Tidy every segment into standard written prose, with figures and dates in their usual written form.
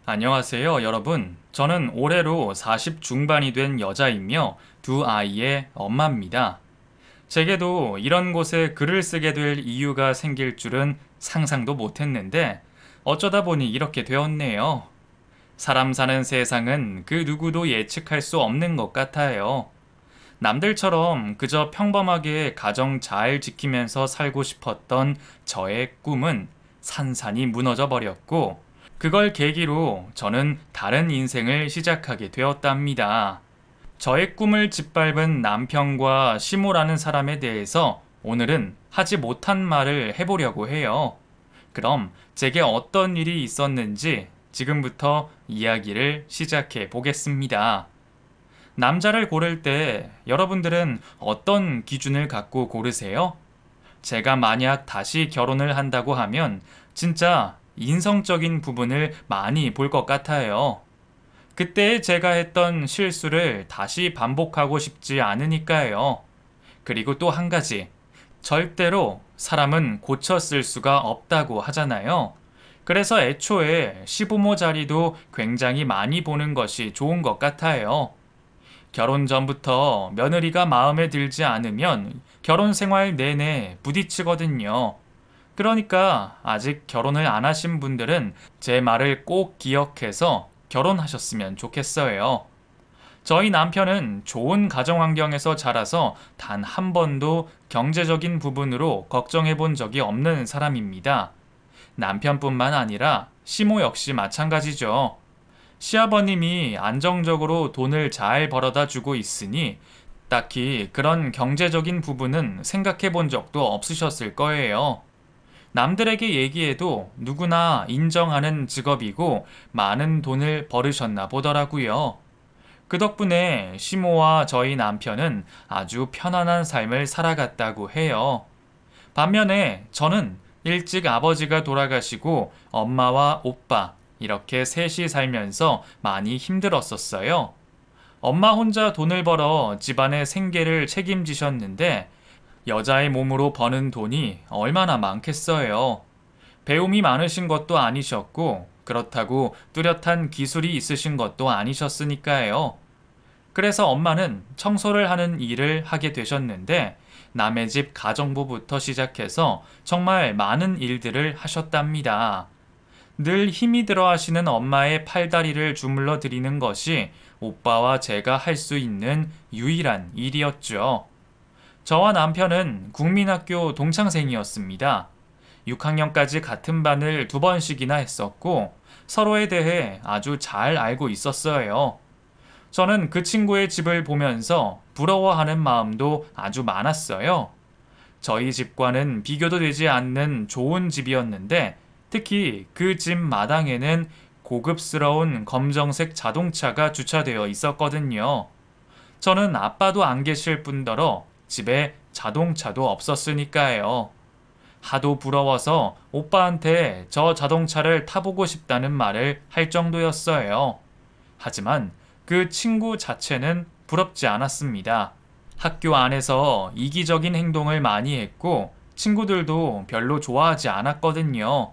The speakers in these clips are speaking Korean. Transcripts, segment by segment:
안녕하세요, 여러분. 저는 올해로 40 중반이 된 여자이며 두 아이의 엄마입니다. 제게도 이런 곳에 글을 쓰게 될 이유가 생길 줄은 상상도 못했는데 어쩌다 보니 이렇게 되었네요. 사람 사는 세상은 그 누구도 예측할 수 없는 것 같아요. 남들처럼 그저 평범하게 가정 잘 지키면서 살고 싶었던 저의 꿈은 산산이 무너져 버렸고, 그걸 계기로 저는 다른 인생을 시작하게 되었답니다. 저의 꿈을 짓밟은 남편과 시모라는 사람에 대해서 오늘은 하지 못한 말을 해보려고 해요. 그럼 제게 어떤 일이 있었는지 지금부터 이야기를 시작해 보겠습니다. 남자를 고를 때 여러분들은 어떤 기준을 갖고 고르세요? 제가 만약 다시 결혼을 한다고 하면 진짜 인성적인 부분을 많이 볼 것 같아요. 그때 제가 했던 실수를 다시 반복하고 싶지 않으니까요. 그리고 또 한 가지, 절대로 사람은 고쳐 쓸 수가 없다고 하잖아요. 그래서 애초에 시부모 자리도 굉장히 많이 보는 것이 좋은 것 같아요. 결혼 전부터 며느리가 마음에 들지 않으면 결혼 생활 내내 부딪히거든요. 그러니까 아직 결혼을 안 하신 분들은 제 말을 꼭 기억해서 결혼하셨으면 좋겠어요. 저희 남편은 좋은 가정 환경에서 자라서 단 한 번도 경제적인 부분으로 걱정해 본 적이 없는 사람입니다. 남편뿐만 아니라 시모 역시 마찬가지죠. 시아버님이 안정적으로 돈을 잘 벌어다 주고 있으니 딱히 그런 경제적인 부분은 생각해 본 적도 없으셨을 거예요. 남들에게 얘기해도 누구나 인정하는 직업이고 많은 돈을 벌으셨나 보더라고요. 그 덕분에 시모와 저희 남편은 아주 편안한 삶을 살아갔다고 해요. 반면에 저는 일찍 아버지가 돌아가시고 엄마와 오빠 이렇게 셋이 살면서 많이 힘들었었어요. 엄마 혼자 돈을 벌어 집안의 생계를 책임지셨는데 여자의 몸으로 버는 돈이 얼마나 많겠어요. 배움이 많으신 것도 아니셨고 그렇다고 뚜렷한 기술이 있으신 것도 아니셨으니까요. 그래서 엄마는 청소를 하는 일을 하게 되셨는데 남의 집 가정부부터 시작해서 정말 많은 일들을 하셨답니다. 늘 힘이 들어 하시는 엄마의 팔다리를 주물러 드리는 것이 오빠와 제가 할 수 있는 유일한 일이었죠. 저와 남편은 국민학교 동창생이었습니다. 6학년까지 같은 반을 두 번씩이나 했었고 서로에 대해 아주 잘 알고 있었어요. 저는 그 친구의 집을 보면서 부러워하는 마음도 아주 많았어요. 저희 집과는 비교도 되지 않는 좋은 집이었는데 특히 그 집 마당에는 고급스러운 검정색 자동차가 주차되어 있었거든요. 저는 아빠도 안 계실 뿐더러 집에 자동차도 없었으니까요. 하도 부러워서 오빠한테 저 자동차를 타보고 싶다는 말을 할 정도였어요. 하지만 그 친구 자체는 부럽지 않았습니다. 학교 안에서 이기적인 행동을 많이 했고 친구들도 별로 좋아하지 않았거든요.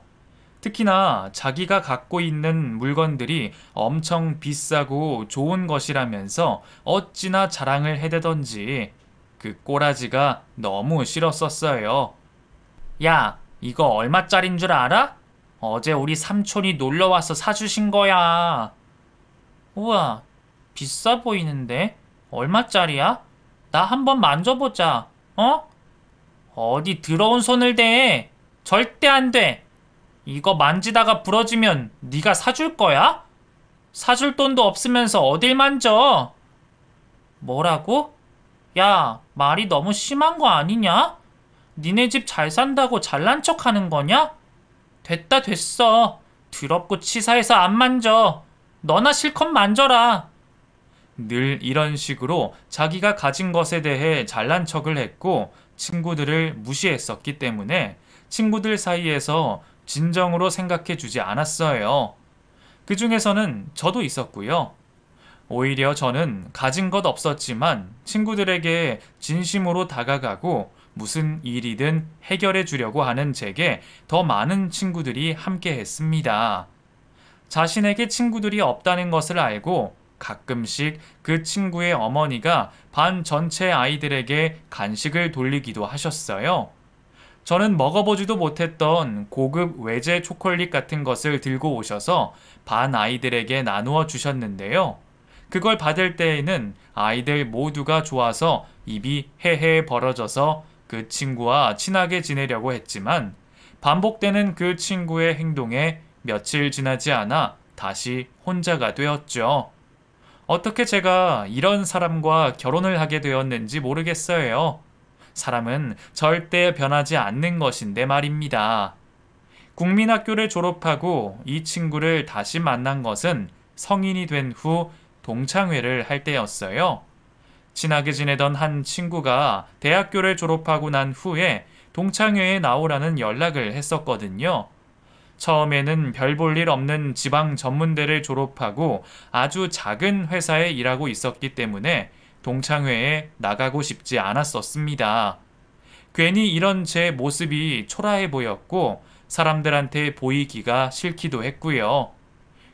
특히나 자기가 갖고 있는 물건들이 엄청 비싸고 좋은 것이라면서 어찌나 자랑을 해대던지 그 꼬라지가 너무 싫었었어요. 야, 이거 얼마짜린 줄 알아? 어제 우리 삼촌이 놀러 와서 사주신 거야. 우와, 비싸 보이는데? 얼마짜리야? 나 한번 만져보자. 어? 어디 더러운 손을 대. 절대 안 돼. 이거 만지다가 부러지면 네가 사줄 거야? 사줄 돈도 없으면서 어딜 만져? 뭐라고? 야, 말이 너무 심한 거 아니냐? 니네 집 잘 산다고 잘난 척 하는 거냐? 됐다 됐어. 더럽고 치사해서 안 만져. 너나 실컷 만져라. 늘 이런 식으로 자기가 가진 것에 대해 잘난 척을 했고 친구들을 무시했었기 때문에 친구들 사이에서 진정으로 생각해 주지 않았어요. 그 중에서는 저도 있었고요. 오히려 저는 가진 것 없었지만 친구들에게 진심으로 다가가고 무슨 일이든 해결해 주려고 하는 제게 더 많은 친구들이 함께 했습니다. 자신에게 친구들이 없다는 것을 알고 가끔씩 그 친구의 어머니가 반 전체 아이들에게 간식을 돌리기도 하셨어요. 저는 먹어보지도 못했던 고급 외제 초콜릿 같은 것을 들고 오셔서 반 아이들에게 나누어 주셨는데요. 그걸 받을 때에는 아이들 모두가 좋아서 입이 헤헤 벌어져서 그 친구와 친하게 지내려고 했지만 반복되는 그 친구의 행동에 며칠 지나지 않아 다시 혼자가 되었죠. 어떻게 제가 이런 사람과 결혼을 하게 되었는지 모르겠어요. 사람은 절대 변하지 않는 것인데 말입니다. 국민학교를 졸업하고 이 친구를 다시 만난 것은 성인이 된 후 동창회를 할 때였어요. 친하게 지내던 한 친구가 대학교를 졸업하고 난 후에 동창회에 나오라는 연락을 했었거든요. 처음에는 별 볼 일 없는 지방 전문대를 졸업하고 아주 작은 회사에 일하고 있었기 때문에 동창회에 나가고 싶지 않았었습니다. 괜히 이런 제 모습이 초라해 보였고 사람들한테 보이기가 싫기도 했고요.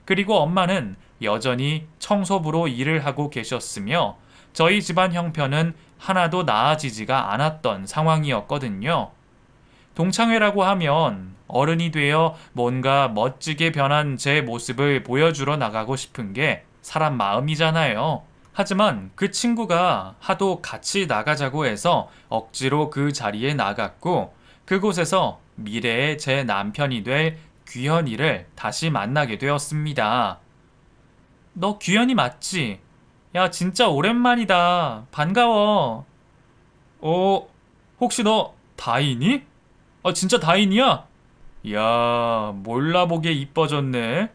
그리고 엄마는 여전히 청소부로 일을 하고 계셨으며 저희 집안 형편은 하나도 나아지지가 않았던 상황이었거든요. 동창회라고 하면 어른이 되어 뭔가 멋지게 변한 제 모습을 보여주러 나가고 싶은 게 사람 마음이잖아요. 하지만 그 친구가 하도 같이 나가자고 해서 억지로 그 자리에 나갔고 그곳에서 미래의 제 남편이 될 규현이를 다시 만나게 되었습니다. 너 규현이 맞지? 야, 진짜 오랜만이다. 반가워. 혹시 너 다인이? 진짜 다인이야? 야, 몰라보게 이뻐졌네.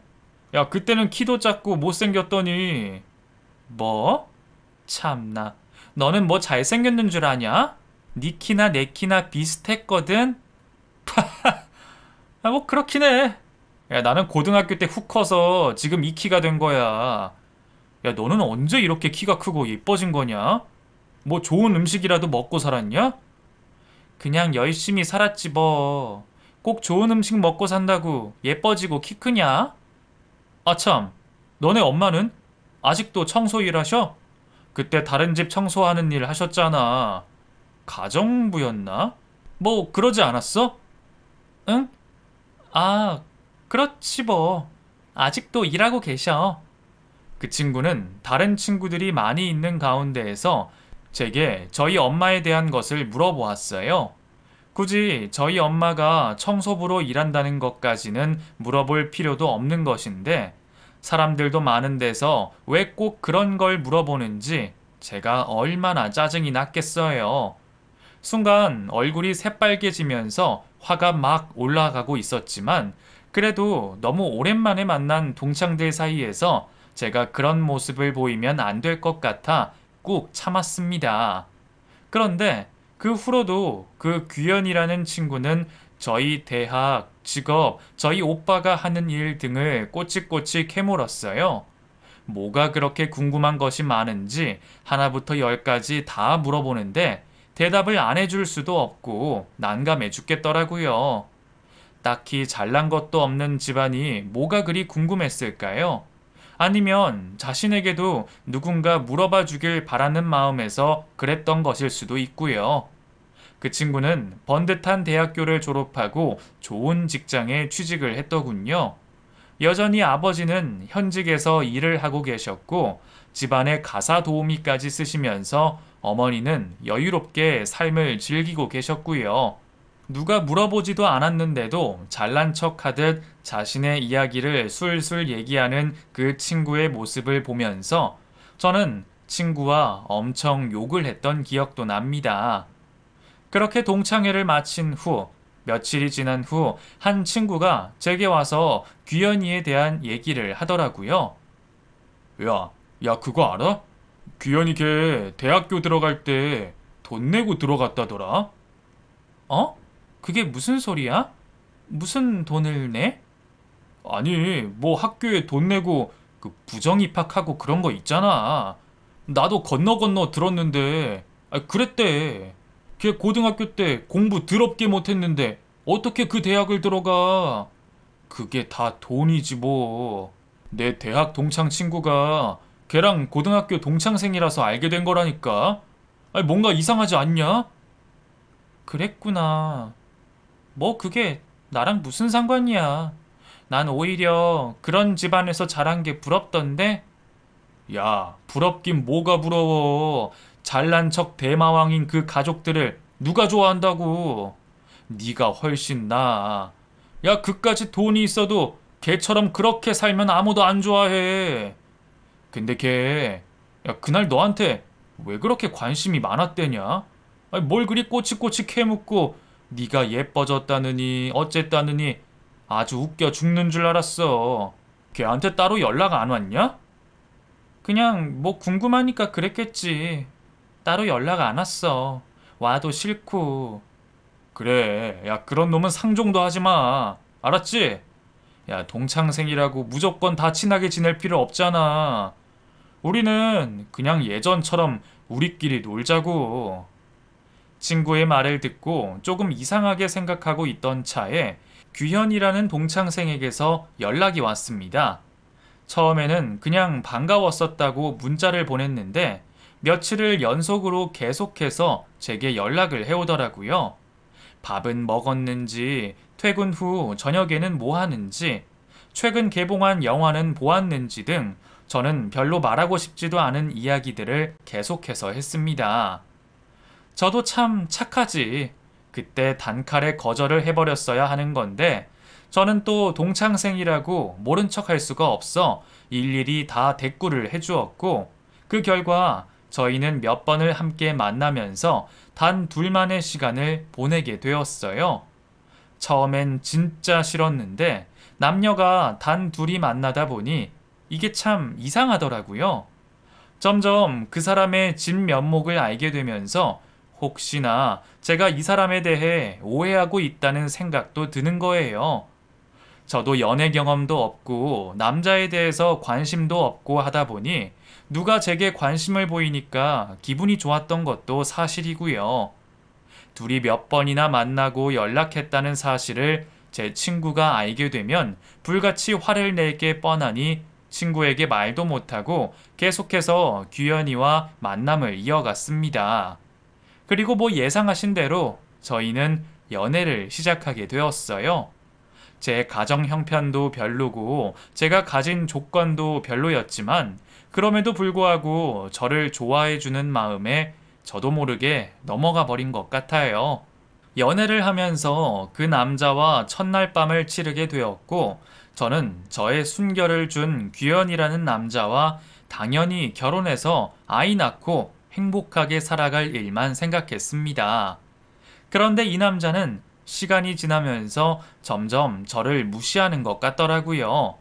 야, 그때는 키도 작고 못생겼더니. 뭐? 참나. 너는 뭐 잘생겼는 줄 아냐? 네 키나 내 키나 비슷했거든? 뭐 그렇긴 해. 야, 나는 고등학교 때 훅 커서 지금 이 키가 된 거야. 야, 너는 언제 이렇게 키가 크고 예뻐진 거냐? 뭐 좋은 음식이라도 먹고 살았냐? 그냥 열심히 살았지 뭐. 꼭 좋은 음식 먹고 산다고 예뻐지고 키 크냐? 아참, 너네 엄마는 아직도 청소 일 하셔? 그때 다른 집 청소하는 일 하셨잖아. 가정부였나? 뭐 그러지 않았어? 응? 아, 그렇지 뭐. 아직도 일하고 계셔. 그 친구는 다른 친구들이 많이 있는 가운데에서 제게 저희 엄마에 대한 것을 물어보았어요. 굳이 저희 엄마가 청소부로 일한다는 것까지는 물어볼 필요도 없는 것인데 사람들도 많은 데서 왜 꼭 그런 걸 물어보는지 제가 얼마나 짜증이 났겠어요. 순간 얼굴이 새빨개지면서 화가 막 올라가고 있었지만 그래도 너무 오랜만에 만난 동창들 사이에서 제가 그런 모습을 보이면 안 될 것 같아 꾹 참았습니다. 그런데 그 후로도 그 규현이라는 친구는 저희 대학, 직업, 저희 오빠가 하는 일 등을 꼬치꼬치 캐물었어요. 뭐가 그렇게 궁금한 것이 많은지 하나부터 열까지 다 물어보는데 대답을 안 해줄 수도 없고 난감해 죽겠더라고요. 딱히 잘난 것도 없는 집안이 뭐가 그리 궁금했을까요? 아니면 자신에게도 누군가 물어봐 주길 바라는 마음에서 그랬던 것일 수도 있고요. 그 친구는 번듯한 대학교를 졸업하고 좋은 직장에 취직을 했더군요. 여전히 아버지는 현직에서 일을 하고 계셨고 집안의 가사 도우미까지 쓰시면서 어머니는 여유롭게 삶을 즐기고 계셨고요. 누가 물어보지도 않았는데도 잘난 척하듯 자신의 이야기를 술술 얘기하는 그 친구의 모습을 보면서 저는 친구와 엄청 욕을 했던 기억도 납니다. 그렇게 동창회를 마친 후 며칠이 지난 후 한 친구가 제게 와서 규현이에 대한 얘기를 하더라고요. 야, 그거 알아? 규현이 걔 대학교 들어갈 때 돈 내고 들어갔다더라? 어? 그게 무슨 소리야? 무슨 돈을 내? 아니, 뭐 학교에 돈 내고 그 부정 입학하고 그런 거 있잖아. 나도 건너 들었는데, 그랬대. 걔 고등학교 때 공부 더럽게 못했는데 어떻게 그 대학을 들어가? 그게 다 돈이지 뭐. 내 대학 동창 친구가 걔랑 고등학교 동창생이라서 알게 된 거라니까. 아니, 뭔가 이상하지 않냐? 그랬구나. 뭐 그게 나랑 무슨 상관이야. 난 오히려 그런 집안에서 자란 게 부럽던데? 야, 부럽긴 뭐가 부러워. 잘난 척 대마왕인 그 가족들을 누가 좋아한다고. 네가 훨씬 나아. 야, 그까짓 돈이 있어도 걔처럼 그렇게 살면 아무도 안 좋아해. 근데 걔, 야, 그날 너한테 왜 그렇게 관심이 많았대냐? 아니, 뭘 그리 꼬치꼬치 캐묻고 네가 예뻐졌다느니 어쨌다느니 아주 웃겨 죽는 줄 알았어. 걔한테 따로 연락 안 왔냐? 그냥 뭐 궁금하니까 그랬겠지. 따로 연락 안 왔어. 와도 싫고. 그래, 야, 그런 놈은 상종도 하지 마. 알았지? 야, 동창생이라고 무조건 다 친하게 지낼 필요 없잖아. 우리는 그냥 예전처럼 우리끼리 놀자고. 친구의 말을 듣고 조금 이상하게 생각하고 있던 차에 규현이라는 동창생에게서 연락이 왔습니다. 처음에는 그냥 반가웠었다고 문자를 보냈는데 며칠을 연속으로 계속해서 제게 연락을 해오더라고요. 밥은 먹었는지, 퇴근 후 저녁에는 뭐 하는지, 최근 개봉한 영화는 보았는지 등 저는 별로 말하고 싶지도 않은 이야기들을 계속해서 했습니다. 저도 참 착하지. 그때 단칼에 거절을 해버렸어야 하는 건데, 저는 또 동창생이라고 모른 척 할 수가 없어 일일이 다 대꾸를 해주었고, 그 결과 저희는 몇 번을 함께 만나면서 단 둘만의 시간을 보내게 되었어요. 처음엔 진짜 싫었는데, 남녀가 단 둘이 만나다 보니 이게 참 이상하더라고요. 점점 그 사람의 진면목을 알게 되면서 혹시나 제가 이 사람에 대해 오해하고 있다는 생각도 드는 거예요. 저도 연애 경험도 없고 남자에 대해서 관심도 없고 하다 보니 누가 제게 관심을 보이니까 기분이 좋았던 것도 사실이고요. 둘이 몇 번이나 만나고 연락했다는 사실을 제 친구가 알게 되면 불같이 화를 낼 게 뻔하니 친구에게 말도 못하고 계속해서 규현이와 만남을 이어갔습니다. 그리고 뭐 예상하신 대로 저희는 연애를 시작하게 되었어요. 제 가정 형편도 별로고 제가 가진 조건도 별로였지만 그럼에도 불구하고 저를 좋아해주는 마음에 저도 모르게 넘어가 버린 것 같아요. 연애를 하면서 그 남자와 첫날 밤을 치르게 되었고 저는 저의 순결을 준 규현이라는 남자와 당연히 결혼해서 아이 낳고 행복하게 살아갈 일만 생각했습니다. 그런데 이 남자는 시간이 지나면서 점점 저를 무시하는 것 같더라고요.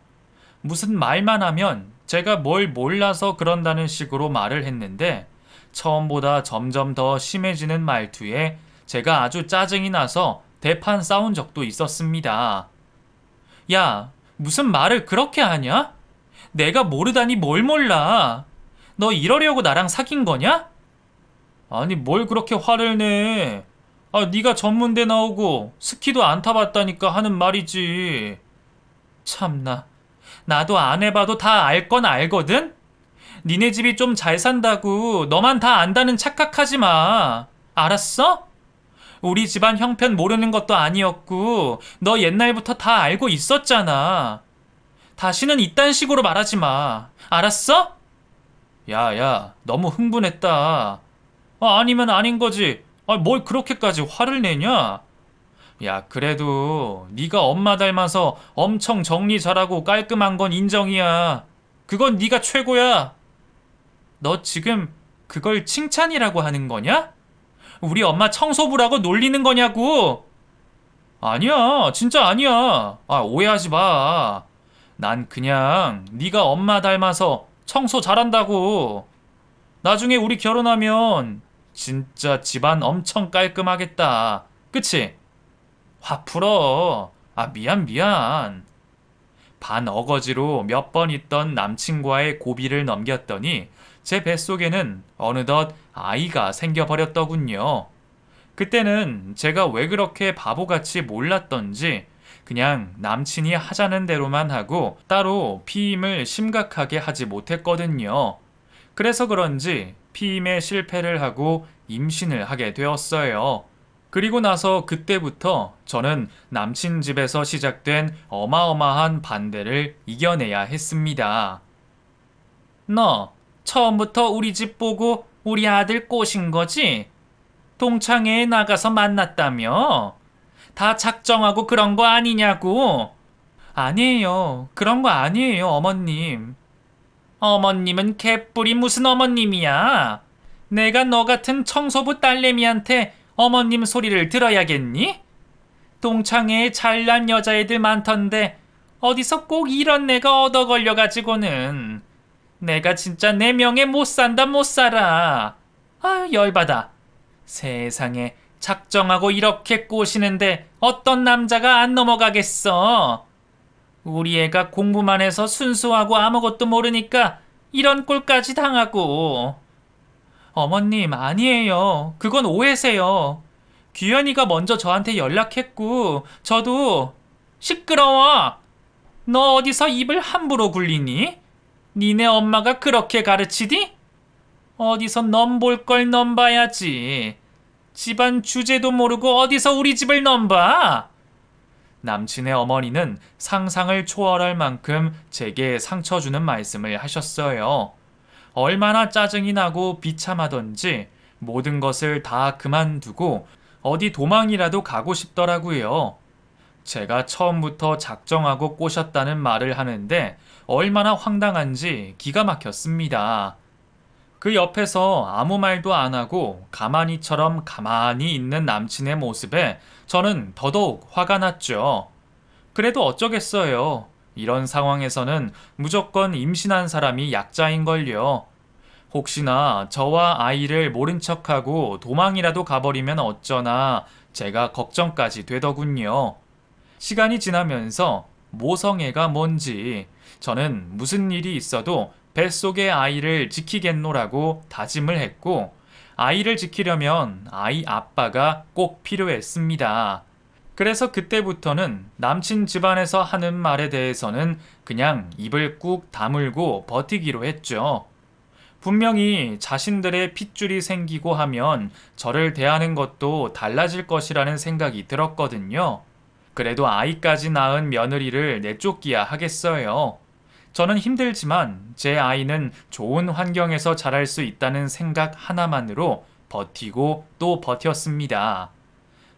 무슨 말만 하면 제가 뭘 몰라서 그런다는 식으로 말을 했는데 처음보다 점점 더 심해지는 말투에 제가 아주 짜증이 나서 대판 싸운 적도 있었습니다. 야, 무슨 말을 그렇게 하냐? 내가 모르다니 뭘 몰라? 너 이러려고 나랑 사귄 거냐? 아니, 뭘 그렇게 화를 내? 아, 네가 전문대 나오고 스키도 안 타봤다니까 하는 말이지. 참나, 나도 안 해봐도 다 알 건 알거든? 니네 집이 좀 잘 산다고 너만 다 안다는 착각하지 마. 알았어? 우리 집안 형편 모르는 것도 아니었고 너 옛날부터 다 알고 있었잖아. 다시는 이딴 식으로 말하지 마. 알았어? 야, 너무 흥분했다. 아니면 아닌 거지. 뭘 그렇게까지 화를 내냐? 야, 그래도 네가 엄마 닮아서 엄청 정리 잘하고 깔끔한 건 인정이야. 그건 네가 최고야. 너 지금 그걸 칭찬이라고 하는 거냐? 우리 엄마 청소부라고 놀리는 거냐고? 아니야, 진짜 아니야. 오해하지 마. 난 그냥 네가 엄마 닮아서 청소 잘한다고. 나중에 우리 결혼하면 진짜 집안 엄청 깔끔하겠다. 그치? 화 풀어. 미안. 반 어거지로 몇 번 있던 남친과의 고비를 넘겼더니 제 뱃속에는 어느덧 아이가 생겨버렸더군요. 그때는 제가 왜 그렇게 바보같이 몰랐던지 그냥 남친이 하자는 대로만 하고 따로 피임을 심각하게 하지 못했거든요. 그래서 그런지 피임에 실패를 하고 임신을 하게 되었어요. 그리고 나서 그때부터 저는 남친 집에서 시작된 어마어마한 반대를 이겨내야 했습니다. 너 처음부터 우리 집 보고 우리 아들 꼬신 거지? 동창회에 나가서 만났다며? 다 작정하고 그런 거 아니냐고? 아니에요. 그런 거 아니에요, 어머님. 어머님은 개뿔이 무슨 어머님이야? 내가 너 같은 청소부 딸내미한테 어머님 소리를 들어야겠니? 동창회에 잘난 여자애들 많던데 어디서 꼭 이런 애가 얻어 걸려가지고는 내가 진짜 내 명예 못 산다 못 살아. 아유 열받아. 세상에 작정하고 이렇게 꼬시는데 어떤 남자가 안 넘어가겠어. 우리 애가 공부만 해서 순수하고 아무것도 모르니까 이런 꼴까지 당하고. 어머님 아니에요. 그건 오해세요. 규현이가 먼저 저한테 연락했고 저도. 시끄러워. 너 어디서 입을 함부로 굴리니? 니네 엄마가 그렇게 가르치디? 어디서 넘볼 걸 넘봐야지. 집안 주제도 모르고 어디서 우리 집을 넘봐? 남친의 어머니는 상상을 초월할 만큼 제게 상처 주는 말씀을 하셨어요. 얼마나 짜증이 나고 비참하던지 모든 것을 다 그만두고 어디 도망이라도 가고 싶더라고요. 제가 처음부터 작정하고 꼬셨다는 말을 하는데 얼마나 황당한지 기가 막혔습니다. 그 옆에서 아무 말도 안 하고 가만히처럼 가만히 있는 남친의 모습에 저는 더더욱 화가 났죠. 그래도 어쩌겠어요. 이런 상황에서는 무조건 임신한 사람이 약자인걸요. 혹시나 저와 아이를 모른 척하고 도망이라도 가버리면 어쩌나 제가 걱정까지 되더군요. 시간이 지나면서 모성애가 뭔지 저는 무슨 일이 있어도 뱃속의 아이를 지키겠노라고 다짐을 했고 아이를 지키려면 아이 아빠가 꼭 필요했습니다. 그래서 그때부터는 남친 집안에서 하는 말에 대해서는 그냥 입을 꾹 다물고 버티기로 했죠. 분명히 자신들의 핏줄이 생기고 하면 저를 대하는 것도 달라질 것이라는 생각이 들었거든요. 그래도 아이까지 낳은 며느리를 내쫓기야 하겠어요. 저는 힘들지만 제 아이는 좋은 환경에서 자랄 수 있다는 생각 하나만으로 버티고 또 버텼습니다.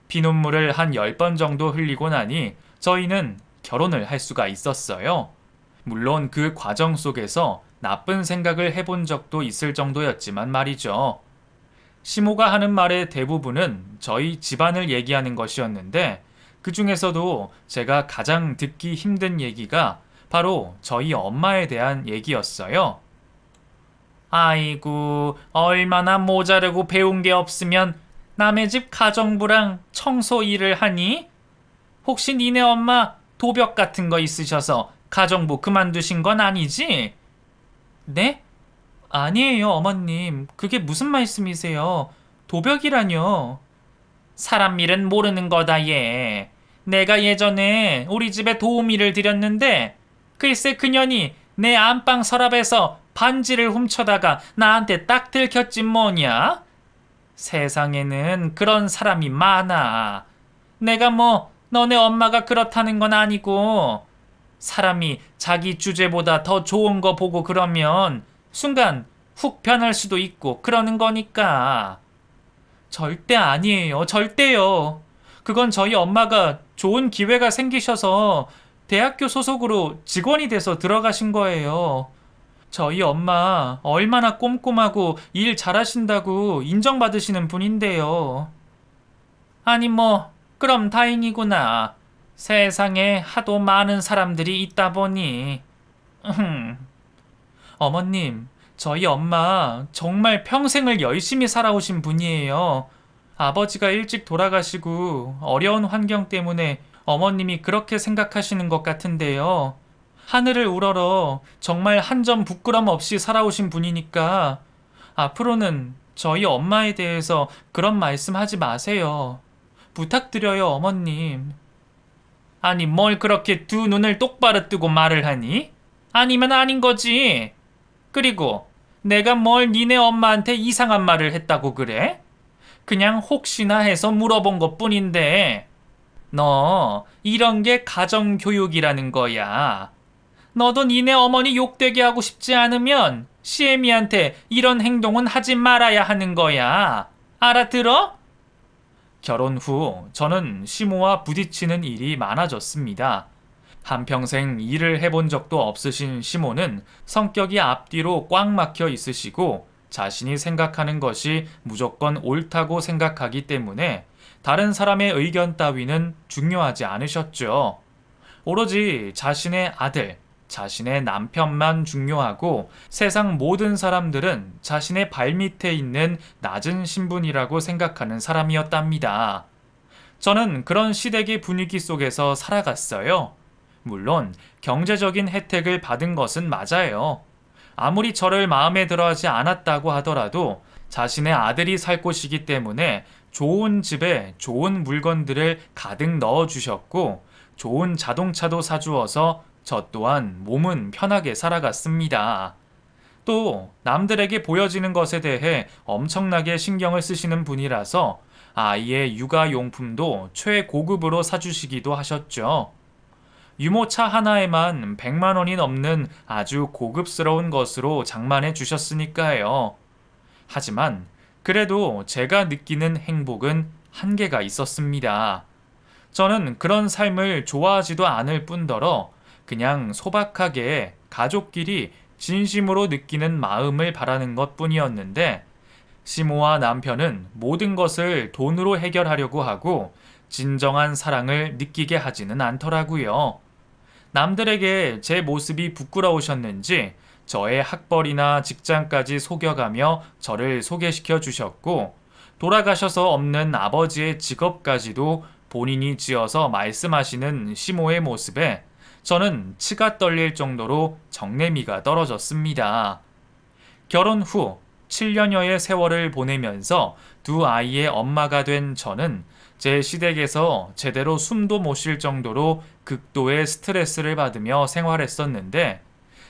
피눈물을 한 10번 정도 흘리고 나니 저희는 결혼을 할 수가 있었어요. 물론 그 과정 속에서 나쁜 생각을 해본 적도 있을 정도였지만 말이죠. 시모가 하는 말의 대부분은 저희 집안을 얘기하는 것이었는데 그 중에서도 제가 가장 듣기 힘든 얘기가 바로 저희 엄마에 대한 얘기였어요. 아이고, 얼마나 모자르고 배운 게 없으면 남의 집 가정부랑 청소 일을 하니? 혹시 니네 엄마 도벽 같은 거 있으셔서 가정부 그만두신 건 아니지? 네? 아니에요, 어머님. 그게 무슨 말씀이세요? 도벽이라뇨. 사람 일은 모르는 거다, 얘. 내가 예전에 우리 집에 도우미를 들였는데 글쎄 그년이 내 안방 서랍에서 반지를 훔쳐다가 나한테 딱 들켰지 뭐냐? 세상에는 그런 사람이 많아. 내가 뭐 너네 엄마가 그렇다는 건 아니고 사람이 자기 주제보다 더 좋은 거 보고 그러면 순간 훅 변할 수도 있고 그러는 거니까. 절대 아니에요. 절대요. 그건 저희 엄마가 좋은 기회가 생기셔서 대학교 소속으로 직원이 돼서 들어가신 거예요. 저희 엄마 얼마나 꼼꼼하고 일 잘하신다고 인정받으시는 분인데요. 아니 뭐 그럼 다행이구나. 세상에 하도 많은 사람들이 있다 보니. 어머님, 저희 엄마 정말 평생을 열심히 살아오신 분이에요. 아버지가 일찍 돌아가시고 어려운 환경 때문에 어머님이 그렇게 생각하시는 것 같은데요. 하늘을 우러러 정말 한 점 부끄럼 없이 살아오신 분이니까 앞으로는 저희 엄마에 대해서 그런 말씀하지 마세요. 부탁드려요, 어머님. 아니, 뭘 그렇게 두 눈을 똑바로 뜨고 말을 하니? 아니면 아닌 거지. 그리고 내가 뭘 니네 엄마한테 이상한 말을 했다고 그래? 그냥 혹시나 해서 물어본 것뿐인데. 너 이런 게 가정교육이라는 거야. 너도 니네 어머니 욕되게 하고 싶지 않으면 시애미한테 이런 행동은 하지 말아야 하는 거야. 알아들어? 결혼 후 저는 시모와 부딪히는 일이 많아졌습니다. 한평생 일을 해본 적도 없으신 시모는 성격이 앞뒤로 꽉 막혀 있으시고 자신이 생각하는 것이 무조건 옳다고 생각하기 때문에 다른 사람의 의견 따위는 중요하지 않으셨죠. 오로지 자신의 아들, 자신의 남편만 중요하고 세상 모든 사람들은 자신의 발밑에 있는 낮은 신분이라고 생각하는 사람이었답니다. 저는 그런 시댁의 분위기 속에서 살아갔어요. 물론 경제적인 혜택을 받은 것은 맞아요. 아무리 저를 마음에 들어하지 않았다고 하더라도 자신의 아들이 살 곳이기 때문에 좋은 집에 좋은 물건들을 가득 넣어주셨고 좋은 자동차도 사주어서 저 또한 몸은 편하게 살아갔습니다. 또 남들에게 보여지는 것에 대해 엄청나게 신경을 쓰시는 분이라서 아이의 육아용품도 최고급으로 사주시기도 하셨죠. 유모차 하나에만 100만 원이 넘는 아주 고급스러운 것으로 장만해 주셨으니까요. 하지만 그래도 제가 느끼는 행복은 한계가 있었습니다. 저는 그런 삶을 좋아하지도 않을 뿐더러 그냥 소박하게 가족끼리 진심으로 느끼는 마음을 바라는 것 뿐이었는데 시모와 남편은 모든 것을 돈으로 해결하려고 하고 진정한 사랑을 느끼게 하지는 않더라고요. 남들에게 제 모습이 부끄러우셨는지 저의 학벌이나 직장까지 속여가며 저를 소개시켜 주셨고 돌아가셔서 없는 아버지의 직업까지도 본인이 지어서 말씀하시는 시모의 모습에 저는 치가 떨릴 정도로 정내미가 떨어졌습니다. 결혼 후 7년여의 세월을 보내면서 두 아이의 엄마가 된 저는 제 시댁에서 제대로 숨도 못 쉴 정도로 극도의 스트레스를 받으며 생활했었는데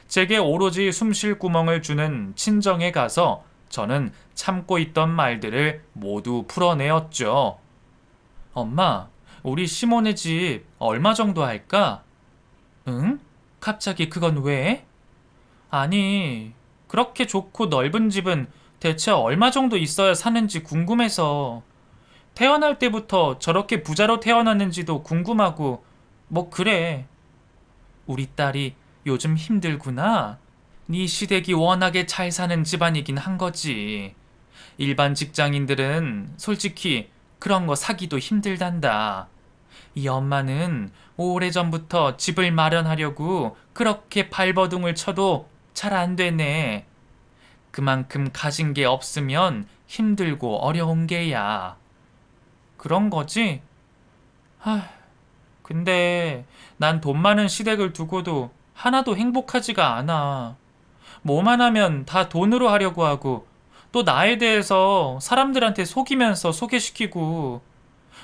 제게 오로지 숨 쉴 구멍을 주는 친정에 가서 저는 참고 있던 말들을 모두 풀어내었죠. 엄마, 우리 시모네 집 얼마 정도 할까? 응? 갑자기 그건 왜? 아니, 그렇게 좋고 넓은 집은 대체 얼마 정도 있어야 사는지 궁금해서. 태어날 때부터 저렇게 부자로 태어났는지도 궁금하고, 뭐 그래. 우리 딸이 요즘 힘들구나. 네 시댁이 워낙에 잘 사는 집안이긴 한 거지. 일반 직장인들은 솔직히 그런 거 사기도 힘들단다. 이 엄마는 오래전부터 집을 마련하려고 그렇게 발버둥을 쳐도 잘 안 되네. 그만큼 가진 게 없으면 힘들고 어려운 게야. 그런 거지? 근데 난 돈 많은 시댁을 두고도 하나도 행복하지가 않아. 뭐만 하면 다 돈으로 하려고 하고 또 나에 대해서 사람들한테 속이면서 소개시키고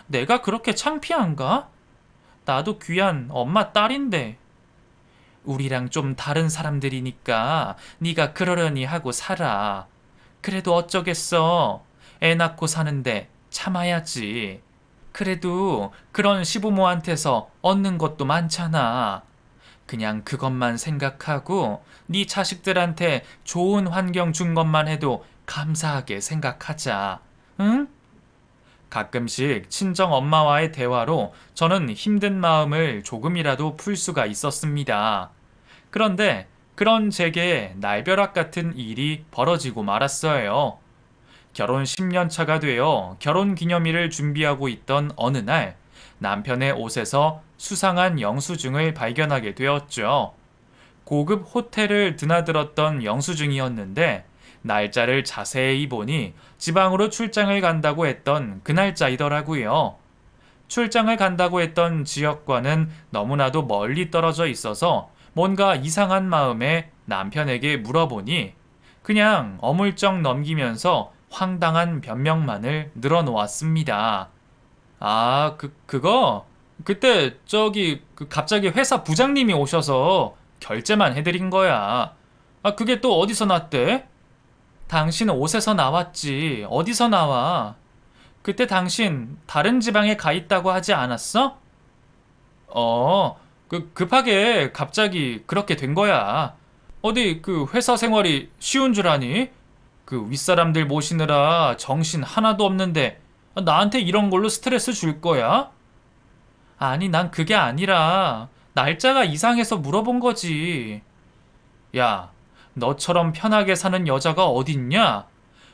내가 그렇게 창피한가? 나도 귀한 엄마 딸인데. 우리랑 좀 다른 사람들이니까 네가 그러려니 하고 살아. 그래도 어쩌겠어. 애 낳고 사는데 참아야지. 그래도 그런 시부모한테서 얻는 것도 많잖아. 그냥 그것만 생각하고 네 자식들한테 좋은 환경 준 것만 해도 감사하게 생각하자. 응? 가끔씩 친정 엄마와의 대화로 저는 힘든 마음을 조금이라도 풀 수가 있었습니다. 그런데 그런 제게 날벼락 같은 일이 벌어지고 말았어요. 결혼 10년 차가 되어 결혼 기념일을 준비하고 있던 어느 날 남편의 옷에서 수상한 영수증을 발견하게 되었죠. 고급 호텔을 드나들었던 영수증이었는데 날짜를 자세히 보니 지방으로 출장을 간다고 했던 그 날짜이더라고요. 출장을 간다고 했던 지역과는 너무나도 멀리 떨어져 있어서 뭔가 이상한 마음에 남편에게 물어보니 그냥 어물쩍 넘기면서 황당한 변명만을 늘어놓았습니다. 그거? 그때 갑자기 회사 부장님이 오셔서 결제만 해드린 거야. 아, 그게 또 어디서 났대? 당신 옷에서 나왔지. 어디서 나와? 그때 당신 다른 지방에 가 있다고 하지 않았어? 급하게 갑자기 그렇게 된 거야. 어디 회사 생활이 쉬운 줄 아니? 윗사람들 모시느라 정신 하나도 없는데 나한테 이런 걸로 스트레스 줄 거야? 아니, 난 그게 아니라 날짜가 이상해서 물어본 거지. 야, 너처럼 편하게 사는 여자가 어딨냐?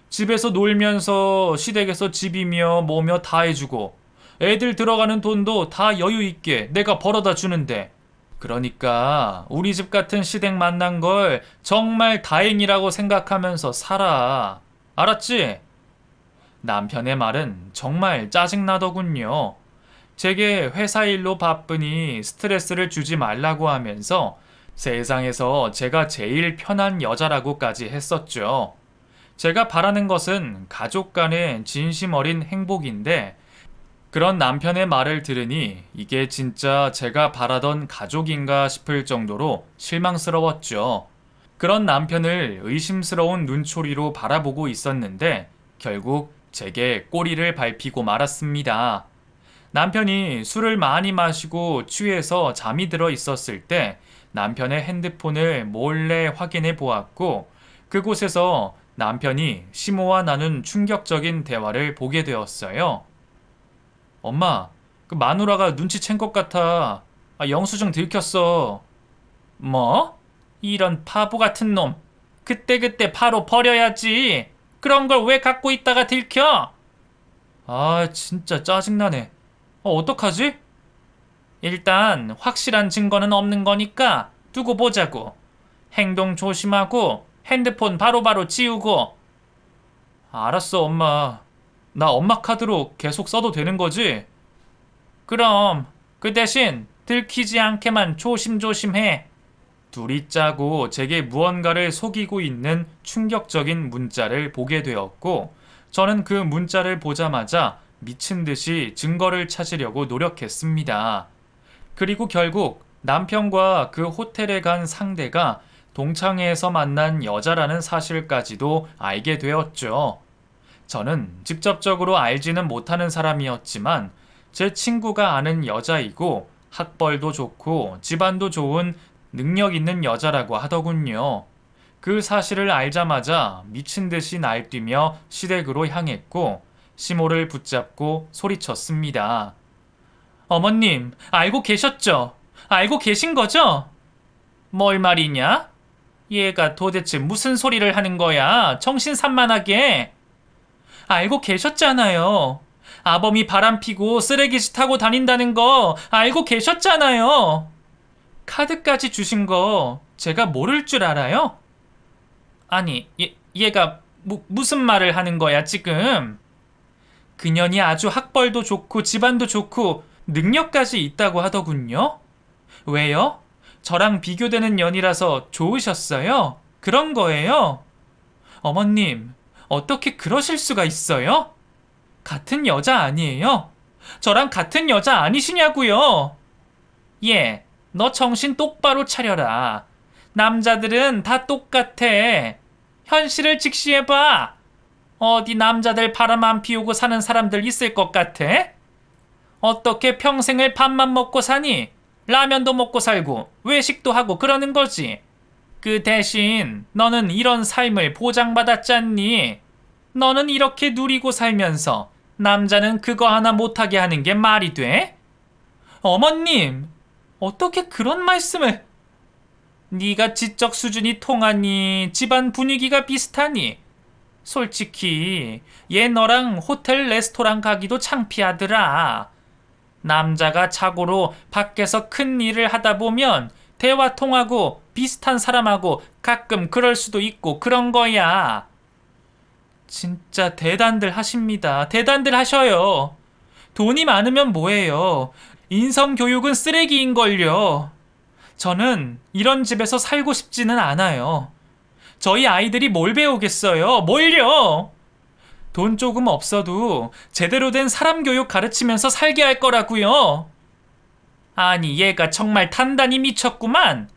집에서 놀면서 시댁에서 집이며 뭐며 다 해주고 애들 들어가는 돈도 다 여유 있게 내가 벌어다 주는데, 그러니까 우리 집 같은 시댁 만난 걸 정말 다행이라고 생각하면서 살아. 알았지? 남편의 말은 정말 짜증나더군요. 제게 회사 일로 바쁘니 스트레스를 주지 말라고 하면서 세상에서 제가 제일 편한 여자라고까지 했었죠. 제가 바라는 것은 가족 간의 진심 어린 행복인데, 그런 남편의 말을 들으니 이게 진짜 제가 바라던 가족인가 싶을 정도로 실망스러웠죠. 그런 남편을 의심스러운 눈초리로 바라보고 있었는데 결국 제게 꼬리를 밟히고 말았습니다. 남편이 술을 많이 마시고 취해서 잠이 들어 있었을 때 남편의 핸드폰을 몰래 확인해 보았고, 그곳에서 남편이 시모와 나눈 충격적인 대화를 보게 되었어요. 엄마, 마누라가 눈치챈 것 같아. 영수증 들켰어. 뭐? 이런 바보 같은 놈. 그때그때 바로 버려야지. 그런 걸 왜 갖고 있다가 들켜? 진짜 짜증나네. 어떡하지? 일단 확실한 증거는 없는 거니까 두고 보자고. 행동 조심하고 핸드폰 바로바로 지우고. 알았어, 엄마. 나 엄마 카드로 계속 써도 되는 거지? 그럼 그 대신 들키지 않게만 조심조심해. 둘이 짜고 제게 무언가를 속이고 있는 충격적인 문자를 보게 되었고, 저는 그 문자를 보자마자 미친 듯이 증거를 찾으려고 노력했습니다. 그리고 결국 남편과 그 호텔에 간 상대가 동창회에서 만난 여자라는 사실까지도 알게 되었죠. 저는 직접적으로 알지는 못하는 사람이었지만 제 친구가 아는 여자이고 학벌도 좋고 집안도 좋은 능력 있는 여자라고 하더군요. 그 사실을 알자마자 미친 듯이 날뛰며 시댁으로 향했고 시모를 붙잡고 소리쳤습니다. 어머님, 알고 계셨죠? 알고 계신 거죠? 뭘 말이냐? 얘가 도대체 무슨 소리를 하는 거야? 정신산만하게. 알고 계셨잖아요. 아범이 바람피고 쓰레기짓 하고 다닌다는 거 알고 계셨잖아요. 카드까지 주신 거 제가 모를 줄 알아요? 아니, 얘가 무슨 말을 하는 거야 지금? 그년이 아주 학벌도 좋고 집안도 좋고 능력까지 있다고 하더군요. 왜요? 저랑 비교되는 년이라서 좋으셨어요? 그런 거예요? 어머님, 어떻게 그러실 수가 있어요? 같은 여자 아니에요? 저랑 같은 여자 아니시냐고요? 예, 너 정신 똑바로 차려라. 남자들은 다 똑같아. 현실을 직시해봐. 어디 남자들 바람 안 피우고 사는 사람들 있을 것 같아? 어떻게 평생을 밥만 먹고 사니? 라면도 먹고 살고 외식도 하고 그러는 거지. 그 대신 너는 이런 삶을 보장받았잖니. 너는 이렇게 누리고 살면서 남자는 그거 하나 못하게 하는 게 말이 돼? 어머님, 어떻게 그런 말씀을... 네가 지적 수준이 통하니 집안 분위기가 비슷하니 솔직히 얘 너랑 호텔 레스토랑 가기도 창피하더라. 남자가 자고로 밖에서 큰 일을 하다 보면 대화 통하고 비슷한 사람하고 가끔 그럴 수도 있고 그런 거야. 진짜 대단들 하십니다. 대단들 하셔요. 돈이 많으면 뭐해요. 인성교육은 쓰레기인걸요. 저는 이런 집에서 살고 싶지는 않아요. 저희 아이들이 뭘 배우겠어요? 뭘요? 돈 조금 없어도 제대로 된 사람 교육 가르치면서 살게 할 거라고요. 아니, 얘가 정말 단단히 미쳤구만.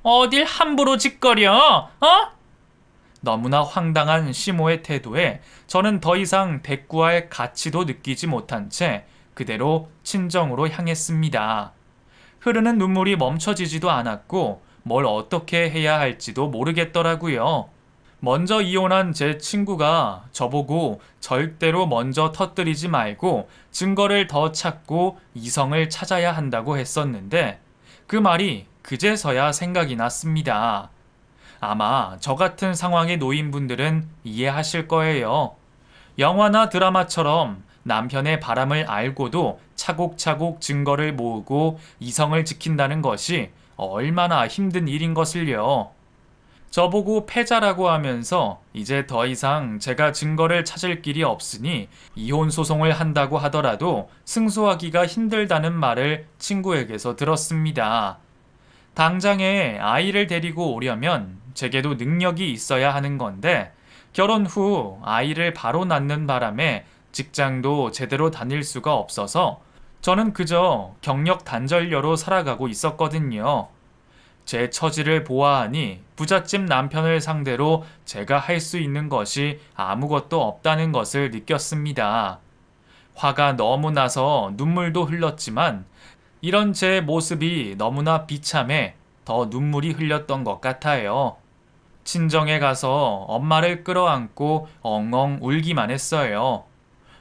어딜 함부로 짓거려, 어? 너무나 황당한 시모의 태도에 저는 더 이상 대꾸할 가치도 느끼지 못한 채 그대로 친정으로 향했습니다. 흐르는 눈물이 멈춰지지도 않았고 뭘 어떻게 해야 할지도 모르겠더라고요. 먼저 이혼한 제 친구가 저보고 절대로 먼저 터뜨리지 말고 증거를 더 찾고 이성을 찾아야 한다고 했었는데 그 말이 그제서야 생각이 났습니다. 아마 저 같은 상황에 놓인 분들은 이해하실 거예요. 영화나 드라마처럼 남편의 바람을 알고도 차곡차곡 증거를 모으고 이성을 지킨다는 것이 얼마나 힘든 일인 것을요. 저보고 패자라고 하면서 이제 더 이상 제가 증거를 찾을 길이 없으니 이혼 소송을 한다고 하더라도 승소하기가 힘들다는 말을 친구에게서 들었습니다. 당장에 아이를 데리고 오려면 제게도 능력이 있어야 하는 건데 결혼 후 아이를 바로 낳는 바람에 직장도 제대로 다닐 수가 없어서 저는 그저 경력 단절녀로 살아가고 있었거든요. 제 처지를 보아하니 부잣집 남편을 상대로 제가 할 수 있는 것이 아무것도 없다는 것을 느꼈습니다. 화가 너무 나서 눈물도 흘렀지만 이런 제 모습이 너무나 비참해 더 눈물이 흘렸던 것 같아요. 친정에 가서 엄마를 끌어안고 엉엉 울기만 했어요.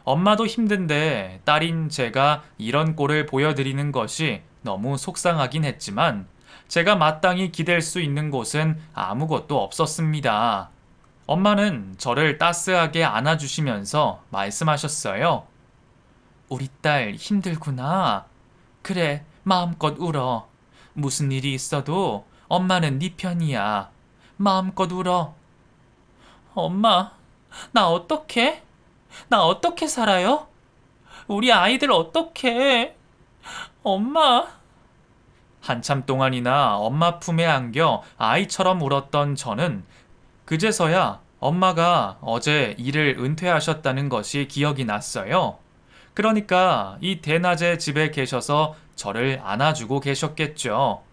엄마도 힘든데 딸인 제가 이런 꼴을 보여드리는 것이 너무 속상하긴 했지만 제가 마땅히 기댈 수 있는 곳은 아무것도 없었습니다. 엄마는 저를 따스하게 안아주시면서 말씀하셨어요. 우리 딸 힘들구나. 그래, 마음껏 울어. 무슨 일이 있어도 엄마는 네 편이야. 마음껏 울어. 엄마, 나 어떡해? 나 어떻게 살아요? 우리 아이들 어떡해? 엄마. 한참 동안이나 엄마 품에 안겨 아이처럼 울었던 저는 그제서야 엄마가 어제 일을 은퇴하셨다는 것이 기억이 났어요. 그러니까 이 대낮에 집에 계셔서 저를 안아주고 계셨겠죠.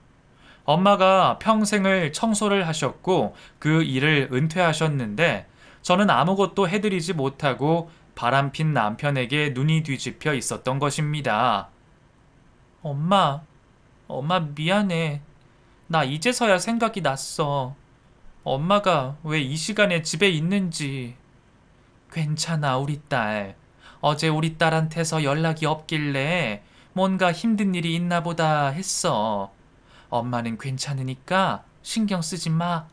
엄마가 평생을 청소를 하셨고 그 일을 은퇴하셨는데 저는 아무것도 해드리지 못하고 바람핀 남편에게 눈이 뒤집혀 있었던 것입니다. 엄마 미안해. 나 이제서야 생각이 났어. 엄마가 왜 이 시간에 집에 있는지. 괜찮아, 우리 딸. 어제 우리 딸한테서 연락이 없길래 뭔가 힘든 일이 있나 보다 했어. 엄마는 괜찮으니까 신경 쓰지 마.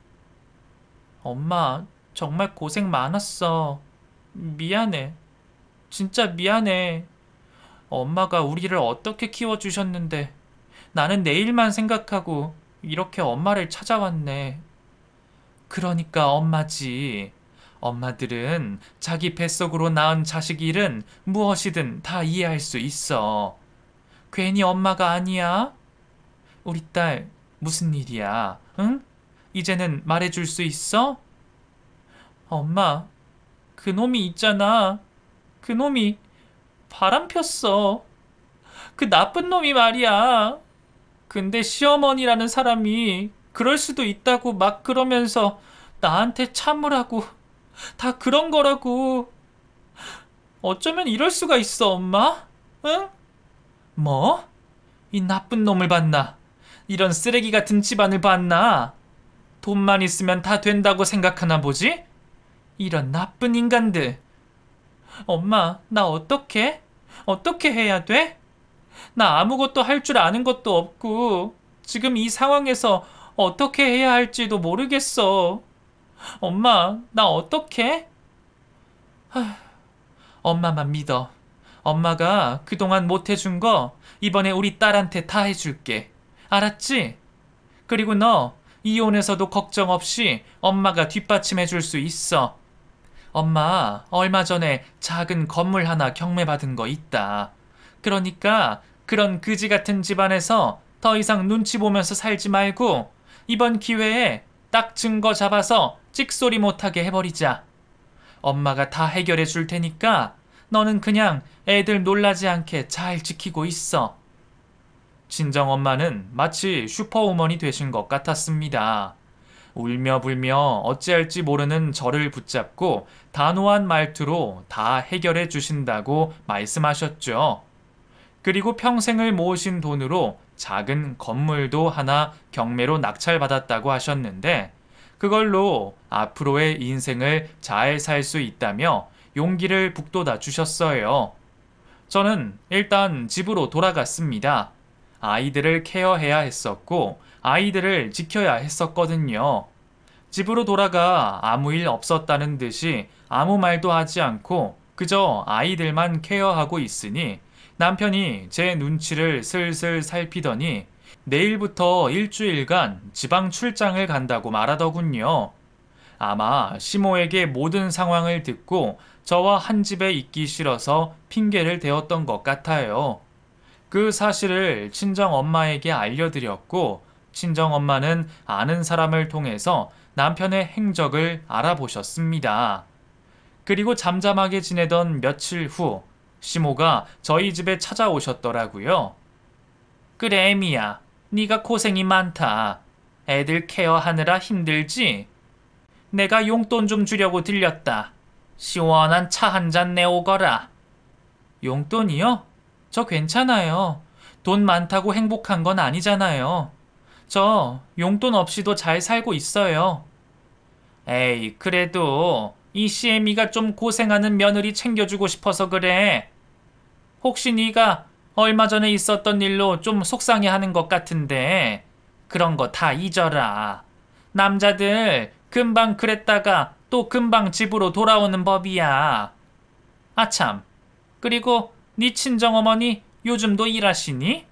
엄마, 정말 고생 많았어. 미안해. 진짜 미안해. 엄마가 우리를 어떻게 키워주셨는데 나는 내일만 생각하고 이렇게 엄마를 찾아왔네. 그러니까 엄마지. 엄마들은 자기 뱃속으로 낳은 자식 일은 무엇이든 다 이해할 수 있어. 괜히 엄마가 아니야? 우리 딸, 무슨 일이야? 응? 이제는 말해줄 수 있어? 엄마, 그놈이 있잖아. 그놈이 바람 폈어. 그 나쁜 놈이 말이야. 근데 시어머니라는 사람이 그럴 수도 있다고 막 그러면서 나한테 참으라고. 다 그런 거라고. 어쩌면 이럴 수가 있어, 엄마? 응? 뭐? 이 나쁜 놈을 봤나? 이런 쓰레기 같은 집안을 봤나? 돈만 있으면 다 된다고 생각하나 보지? 이런 나쁜 인간들. 엄마, 나 어떡해? 어떻게 해야 돼? 나 아무것도 할 줄 아는 것도 없고 지금 이 상황에서 어떻게 해야 할지도 모르겠어. 엄마, 나 어떡해? 엄마만 믿어. 엄마가 그동안 못 해준 거 이번에 우리 딸한테 다 해줄게. 알았지? 그리고 너 이혼해서도 걱정 없이 엄마가 뒷받침해 줄 수 있어. 엄마 얼마 전에 작은 건물 하나 경매받은 거 있다. 그러니까 그런 그지 같은 집안에서 더 이상 눈치 보면서 살지 말고 이번 기회에 딱 증거 잡아서 찍소리 못하게 해버리자. 엄마가 다 해결해 줄 테니까 너는 그냥 애들 놀라지 않게 잘 지키고 있어. 친정엄마는 마치 슈퍼우먼이 되신 것 같았습니다. 울며 불며 어찌할지 모르는 저를 붙잡고 단호한 말투로 다 해결해 주신다고 말씀하셨죠. 그리고 평생을 모으신 돈으로 작은 건물도 하나 경매로 낙찰받았다고 하셨는데 그걸로 앞으로의 인생을 잘 살 수 있다며 용기를 북돋아 주셨어요. 저는 일단 집으로 돌아갔습니다. 아이들을 케어해야 했었고 아이들을 지켜야 했었거든요. 집으로 돌아가 아무 일 없었다는 듯이 아무 말도 하지 않고 그저 아이들만 케어하고 있으니 남편이 제 눈치를 슬슬 살피더니 내일부터 일주일간 지방 출장을 간다고 말하더군요. 아마 시모에게 모든 상황을 듣고 저와 한 집에 있기 싫어서 핑계를 대었던 것 같아요. 그 사실을 친정엄마에게 알려드렸고 친정엄마는 아는 사람을 통해서 남편의 행적을 알아보셨습니다. 그리고 잠잠하게 지내던 며칠 후 시모가 저희 집에 찾아오셨더라고요. 그래, 애미야. 네가 고생이 많다. 애들 케어하느라 힘들지? 내가 용돈 좀 주려고 들렸다. 시원한 차 한 잔 내오거라. 용돈이요? 저 괜찮아요. 돈 많다고 행복한 건 아니잖아요. 저 용돈 없이도 잘 살고 있어요. 에이, 그래도 이 시애미가 좀 고생하는 며느리 챙겨주고 싶어서 그래. 혹시 네가 얼마 전에 있었던 일로 좀 속상해하는 것 같은데 그런 거 다 잊어라. 남자들 금방 그랬다가 또 금방 집으로 돌아오는 법이야. 아참, 그리고 네 친정어머니 요즘도 일하시니?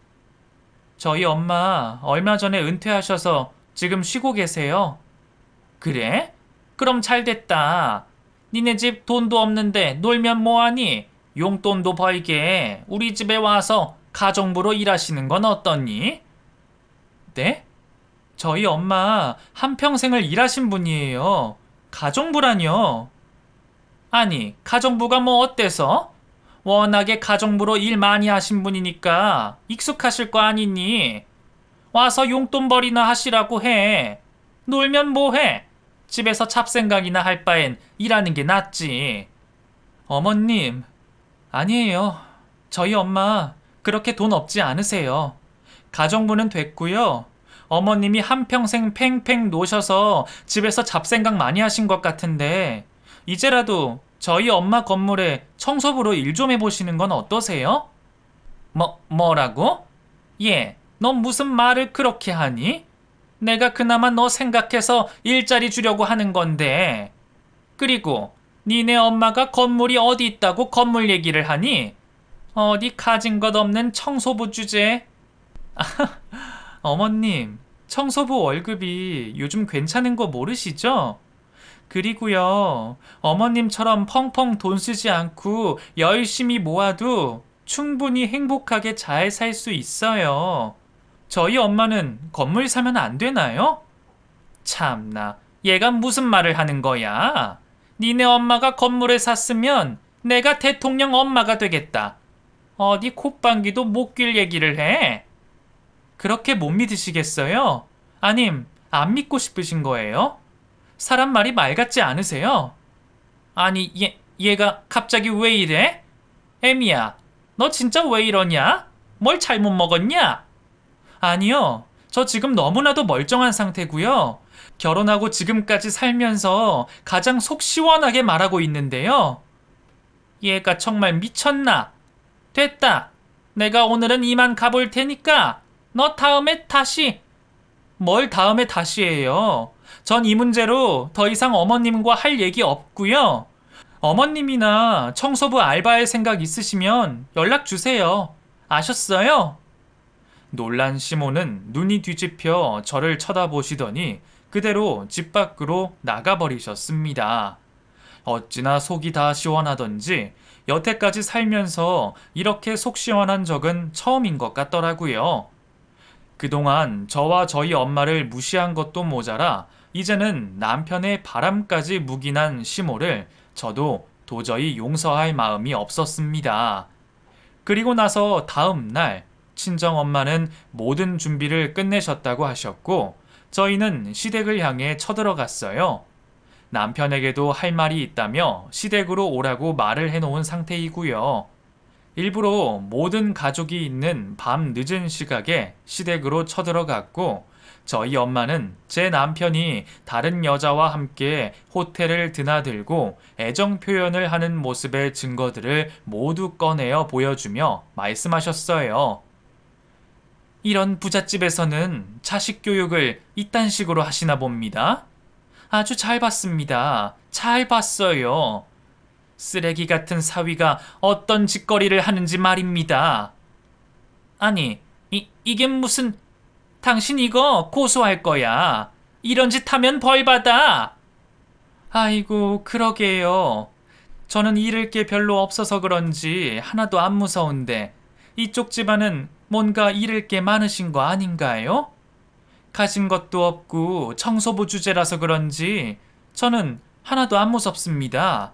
저희 엄마 얼마 전에 은퇴하셔서 지금 쉬고 계세요. 그래? 그럼 잘 됐다. 니네 집 돈도 없는데 놀면 뭐하니? 용돈도 벌게 우리 집에 와서 가정부로 일하시는 건 어떠니? 네? 저희 엄마 한평생을 일하신 분이에요. 가정부라뇨? 아니, 가정부가 뭐 어때서? 워낙에 가정부로 일 많이 하신 분이니까 익숙하실 거 아니니? 와서 용돈 벌이나 하시라고 해. 놀면 뭐해? 집에서 잡생각이나 할 바엔 일하는 게 낫지. 어머님, 아니에요. 저희 엄마 그렇게 돈 없지 않으세요. 가정부는 됐고요. 어머님이 한평생 팽팽 노셔서 집에서 잡생각 많이 하신 것 같은데 이제라도 저희 엄마 건물에 청소부로 일 좀 해보시는 건 어떠세요? 뭐라고? 예, 너 무슨 말을 그렇게 하니? 내가 그나마 너 생각해서 일자리 주려고 하는 건데. 그리고 니네 엄마가 건물이 어디 있다고 건물 얘기를 하니? 어디 가진 것 없는 청소부 주제? 어머님, 청소부 월급이 요즘 괜찮은 거 모르시죠? 그리고요, 어머님처럼 펑펑 돈 쓰지 않고 열심히 모아도 충분히 행복하게 잘 살 수 있어요. 저희 엄마는 건물 사면 안 되나요? 참나, 얘가 무슨 말을 하는 거야? 니네 엄마가 건물을 샀으면 내가 대통령 엄마가 되겠다. 어디 콧방귀도 못 낄 얘기를 해? 그렇게 못 믿으시겠어요? 아님, 안 믿고 싶으신 거예요? 사람 말이 말 같지 않으세요? 아니, 얘가 갑자기 왜 이래? 애미야, 너 진짜 왜 이러냐? 뭘 잘못 먹었냐? 아니요, 저 지금 너무나도 멀쩡한 상태고요. 결혼하고 지금까지 살면서 가장 속 시원하게 말하고 있는데요. 얘가 정말 미쳤나? 됐다. 내가 오늘은 이만 가볼 테니까 너 다음에 다시. 뭘 다음에 다시 해요? 전 이 문제로 더 이상 어머님과 할 얘기 없고요. 어머님이나 청소부 알바할 생각 있으시면 연락 주세요. 아셨어요? 놀란 시모는 눈이 뒤집혀 저를 쳐다보시더니 그대로 집 밖으로 나가버리셨습니다. 어찌나 속이 다 시원하던지 여태까지 살면서 이렇게 속 시원한 적은 처음인 것 같더라고요. 그동안 저와 저희 엄마를 무시한 것도 모자라 이제는 남편의 바람까지 묵인한 시모를 저도 도저히 용서할 마음이 없었습니다. 그리고 나서 다음 날 친정엄마는 모든 준비를 끝내셨다고 하셨고 저희는 시댁을 향해 쳐들어갔어요. 남편에게도 할 말이 있다며 시댁으로 오라고 말을 해놓은 상태이고요. 일부러 모든 가족이 있는 밤 늦은 시각에 시댁으로 쳐들어갔고 저희 엄마는 제 남편이 다른 여자와 함께 호텔을 드나들고 애정 표현을 하는 모습의 증거들을 모두 꺼내어 보여주며 말씀하셨어요. 이런 부잣집에서는 자식 교육을 이딴 식으로 하시나 봅니다. 아주 잘 봤습니다. 잘 봤어요. 쓰레기 같은 사위가 어떤 짓거리를 하는지 말입니다. 아니, 이게 무슨... 당신 이거 고소할 거야. 이런 짓 하면 벌 받아. 아이고, 그러게요. 저는 잃을 게 별로 없어서 그런지 하나도 안 무서운데 이쪽 집안은 뭔가 잃을 게 많으신 거 아닌가요? 가진 것도 없고 청소부 주제라서 그런지 저는 하나도 안 무섭습니다.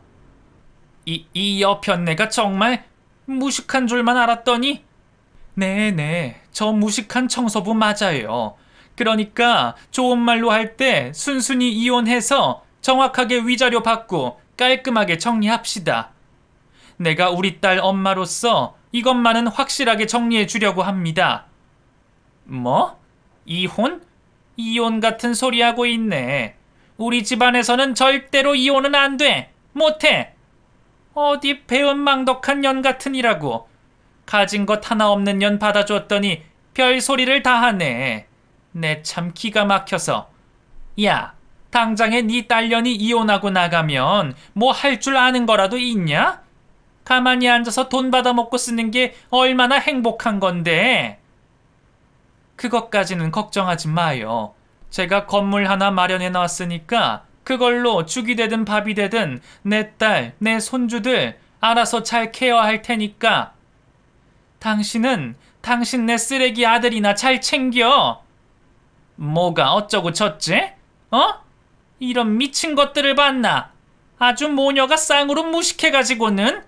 이 여편네가 정말 무식한 줄만 알았더니 네네, 저 무식한 청소부 맞아요. 그러니까 좋은 말로 할 때 순순히 이혼해서 정확하게 위자료 받고 깔끔하게 정리합시다. 내가 우리 딸 엄마로서 이것만은 확실하게 정리해 주려고 합니다. 뭐? 이혼? 이혼 같은 소리 하고 있네. 우리 집안에서는 절대로 이혼은 안 돼. 못해. 어디 배은망덕한 년 같으니라고. 가진 것 하나 없는 년 받아줬더니 별 소리를 다 하네. 내 참 기가 막혀서. 야, 당장에 네 딸년이 이혼하고 나가면 뭐 할 줄 아는 거라도 있냐? 가만히 앉아서 돈 받아먹고 쓰는 게 얼마나 행복한 건데. 그것까지는 걱정하지 마요. 제가 건물 하나 마련해 놨으니까 그걸로 죽이 되든 밥이 되든 내 딸, 내 손주들 알아서 잘 케어할 테니까. 당신은 당신 내 쓰레기 아들이나 잘 챙겨. 뭐가 어쩌고 저쩌? 이런 미친 것들을 봤나? 아주 모녀가 쌍으로 무식해가지고는.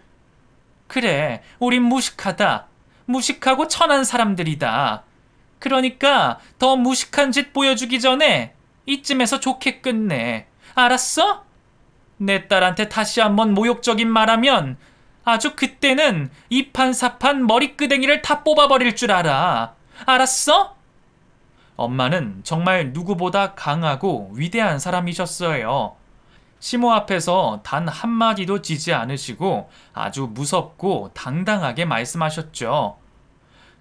그래, 우린 무식하다. 무식하고 천한 사람들이다. 그러니까 더 무식한 짓 보여주기 전에 이쯤에서 좋게 끝내. 알았어? 내 딸한테 다시 한번 모욕적인 말하면 아주 그때는 이판사판 머리끄댕이를 다 뽑아버릴 줄 알아. 알았어? 엄마는 정말 누구보다 강하고 위대한 사람이셨어요. 시모 앞에서 단 한마디도 지지 않으시고 아주 무섭고 당당하게 말씀하셨죠.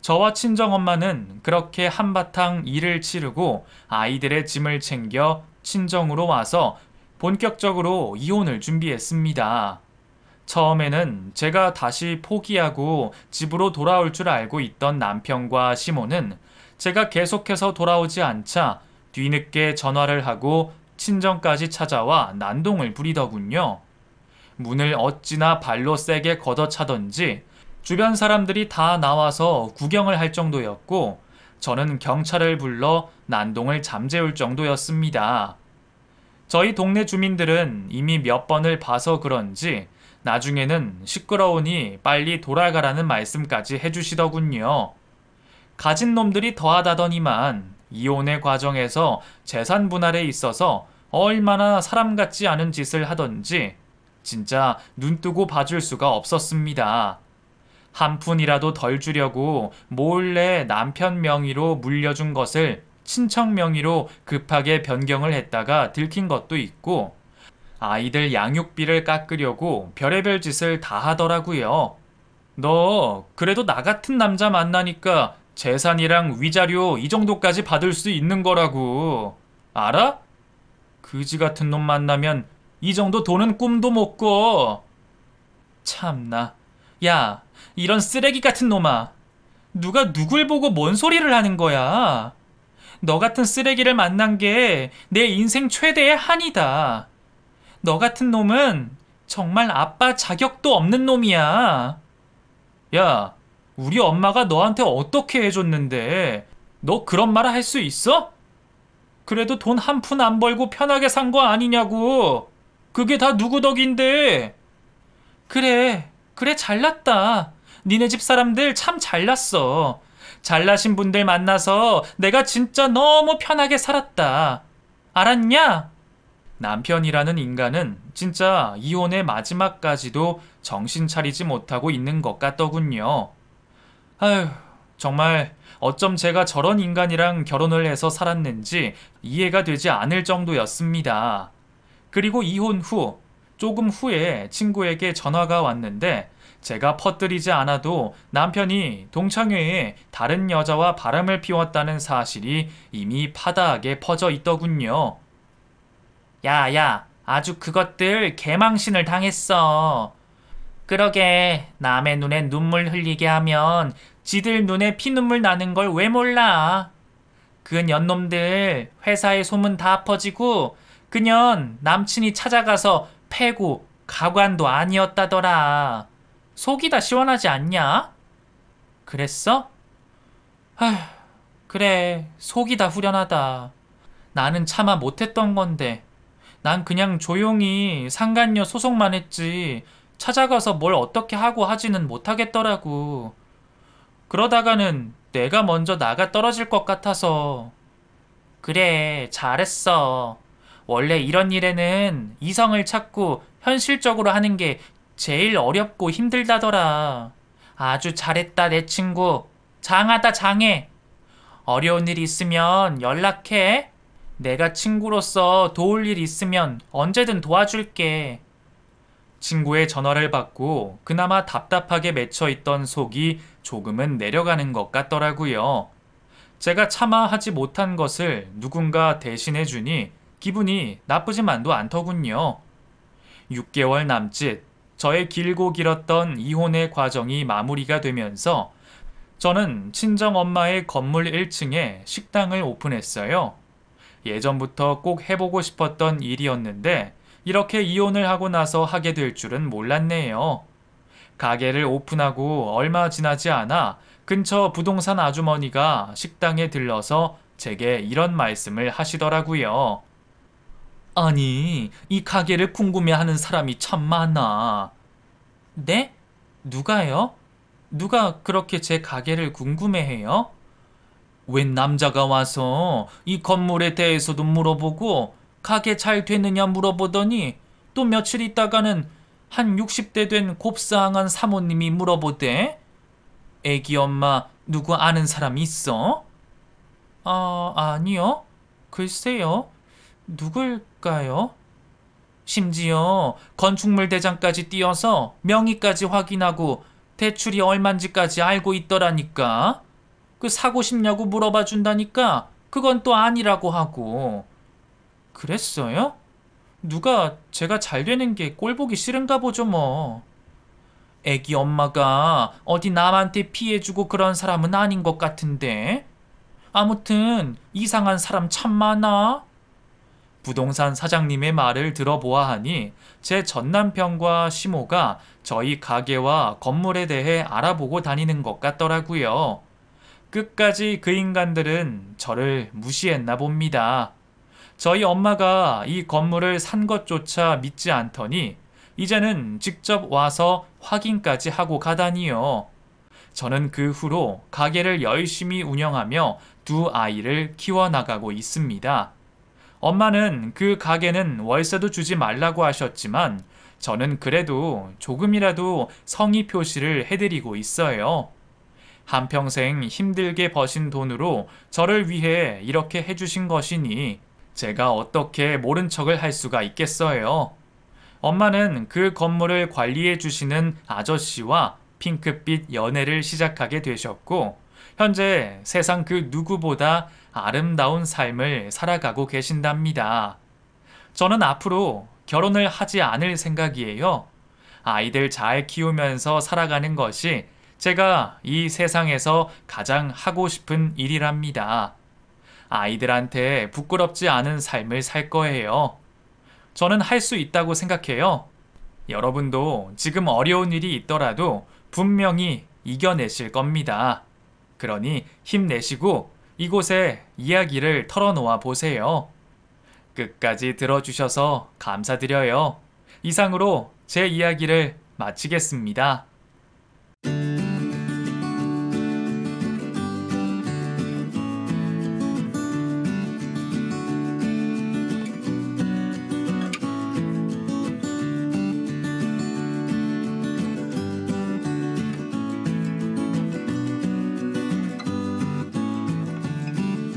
저와 친정엄마는 그렇게 한바탕 일을 치르고 아이들의 짐을 챙겨 친정으로 와서 본격적으로 이혼을 준비했습니다. 처음에는 제가 다시 포기하고 집으로 돌아올 줄 알고 있던 남편과 시모는 제가 계속해서 돌아오지 않자 뒤늦게 전화를 하고 친정까지 찾아와 난동을 부리더군요. 문을 어찌나 발로 세게 걷어차던지 주변 사람들이 다 나와서 구경을 할 정도였고 저는 경찰을 불러 난동을 잠재울 정도였습니다. 저희 동네 주민들은 이미 몇 번을 봐서 그런지 나중에는 시끄러우니 빨리 돌아가라는 말씀까지 해주시더군요. 가진 놈들이 더하다더니만 이혼의 과정에서 재산 분할에 있어서 얼마나 사람 같지 않은 짓을 하던지 진짜 눈뜨고 봐줄 수가 없었습니다. 한 푼이라도 덜 주려고 몰래 남편 명의로 물려준 것을 친척 명의로 급하게 변경을 했다가 들킨 것도 있고 아이들 양육비를 깎으려고 별의별 짓을 다 하더라고요. 너 그래도 나 같은 남자 만나니까 재산이랑 위자료 이 정도까지 받을 수 있는 거라고. 알아? 그지 같은 놈 만나면 이 정도 돈은 꿈도 못 꿔. 참나. 야, 이런 쓰레기 같은 놈아. 누가 누굴 보고 뭔 소리를 하는 거야. 너 같은 쓰레기를 만난 게 내 인생 최대의 한이다. 너 같은 놈은 정말 아빠 자격도 없는 놈이야. 야, 우리 엄마가 너한테 어떻게 해줬는데 너 그런 말 할 수 있어? 그래도 돈 한 푼 안 벌고 편하게 산 거 아니냐고. 그게 다 누구 덕인데. 그래 잘났다. 니네 집 사람들 참 잘났어. 잘나신 분들 만나서 내가 진짜 너무 편하게 살았다. 알았냐? 남편이라는 인간은 진짜 이혼의 마지막까지도 정신 차리지 못하고 있는 것 같더군요. 아휴, 정말 어쩜 제가 저런 인간이랑 결혼을 해서 살았는지 이해가 되지 않을 정도였습니다. 그리고 이혼 후, 조금 후에 친구에게 전화가 왔는데 제가 퍼뜨리지 않아도 남편이 동창회에 다른 여자와 바람을 피웠다는 사실이 이미 파다하게 퍼져 있더군요. 야, 아주 그것들 개망신을 당했어. 그러게, 남의 눈에 눈물 흘리게 하면 지들 눈에 피눈물 나는 걸 왜 몰라? 그 년놈들 회사에 소문 다 퍼지고 그년 남친이 찾아가서 패고 가관도 아니었다더라. 속이 다 시원하지 않냐? 그랬어? 아휴, 그래, 속이 다 후련하다. 나는 차마 못했던 건데. 난 그냥 조용히 상간녀 소송만 했지 찾아가서 뭘 어떻게 하고 하지는 못하겠더라고. 그러다가는 내가 먼저 나가 떨어질 것 같아서. 그래, 잘했어. 원래 이런 일에는 이성을 찾고 현실적으로 하는 게 제일 어렵고 힘들다더라. 아주 잘했다, 내 친구. 장하다, 장해. 어려운 일 있으면 연락해. 내가 친구로서 도울 일 있으면 언제든 도와줄게. 친구의 전화를 받고 그나마 답답하게 맺혀있던 속이 조금은 내려가는 것 같더라고요. 제가 차마 하지 못한 것을 누군가 대신해주니 기분이 나쁘지만도 않더군요. 6개월 남짓 저의 길고 길었던 이혼의 과정이 마무리가 되면서 저는 친정엄마의 건물 1층에 식당을 오픈했어요. 예전부터 꼭 해보고 싶었던 일이었는데 이렇게 이혼을 하고 나서 하게 될 줄은 몰랐네요. 가게를 오픈하고 얼마 지나지 않아 근처 부동산 아주머니가 식당에 들러서 제게 이런 말씀을 하시더라고요. 아니, 이 가게를 궁금해하는 사람이 참 많아. 네? 누가요? 누가 그렇게 제 가게를 궁금해해요? 웬 남자가 와서 이 건물에 대해서도 물어보고 가게 잘 되느냐 물어보더니 또 며칠 있다가는 한 60대 된 곱상한 사모님이 물어보대. 애기 엄마 누구 아는 사람 있어? 아니요. 글쎄요. 누굴까요? 심지어 건축물 대장까지 띄어서 명의까지 확인하고 대출이 얼만지까지 알고 있더라니까. 그 사고 싶냐고 물어봐 준다니까 그건 또 아니라고 하고. 그랬어요? 누가 제가 잘 되는 게 꼴보기 싫은가 보죠 뭐. 애기 엄마가 어디 남한테 피해주고 그런 사람은 아닌 것 같은데. 아무튼 이상한 사람 참 많아. 부동산 사장님의 말을 들어보아하니 제 전남편과 시모가 저희 가게와 건물에 대해 알아보고 다니는 것 같더라고요. 끝까지 그 인간들은 저를 무시했나 봅니다. 저희 엄마가 이 건물을 산 것조차 믿지 않더니 이제는 직접 와서 확인까지 하고 가다니요. 저는 그 후로 가게를 열심히 운영하며 두 아이를 키워나가고 있습니다. 엄마는 그 가게는 월세도 주지 말라고 하셨지만 저는 그래도 조금이라도 성의 표시를 해드리고 있어요. 한평생 힘들게 버신 돈으로 저를 위해 이렇게 해주신 것이니 제가 어떻게 모른 척을 할 수가 있겠어요. 엄마는 그 건물을 관리해 주시는 아저씨와 핑크빛 연애를 시작하게 되셨고 현재 세상 그 누구보다 아름다운 삶을 살아가고 계신답니다. 저는 앞으로 결혼을 하지 않을 생각이에요. 아이들 잘 키우면서 살아가는 것이 제가 이 세상에서 가장 하고 싶은 일이랍니다. 아이들한테 부끄럽지 않은 삶을 살 거예요. 저는 할 수 있다고 생각해요. 여러분도 지금 어려운 일이 있더라도 분명히 이겨내실 겁니다. 그러니 힘내시고 이곳에 이야기를 털어놓아 보세요. 끝까지 들어주셔서 감사드려요. 이상으로 제 이야기를 마치겠습니다.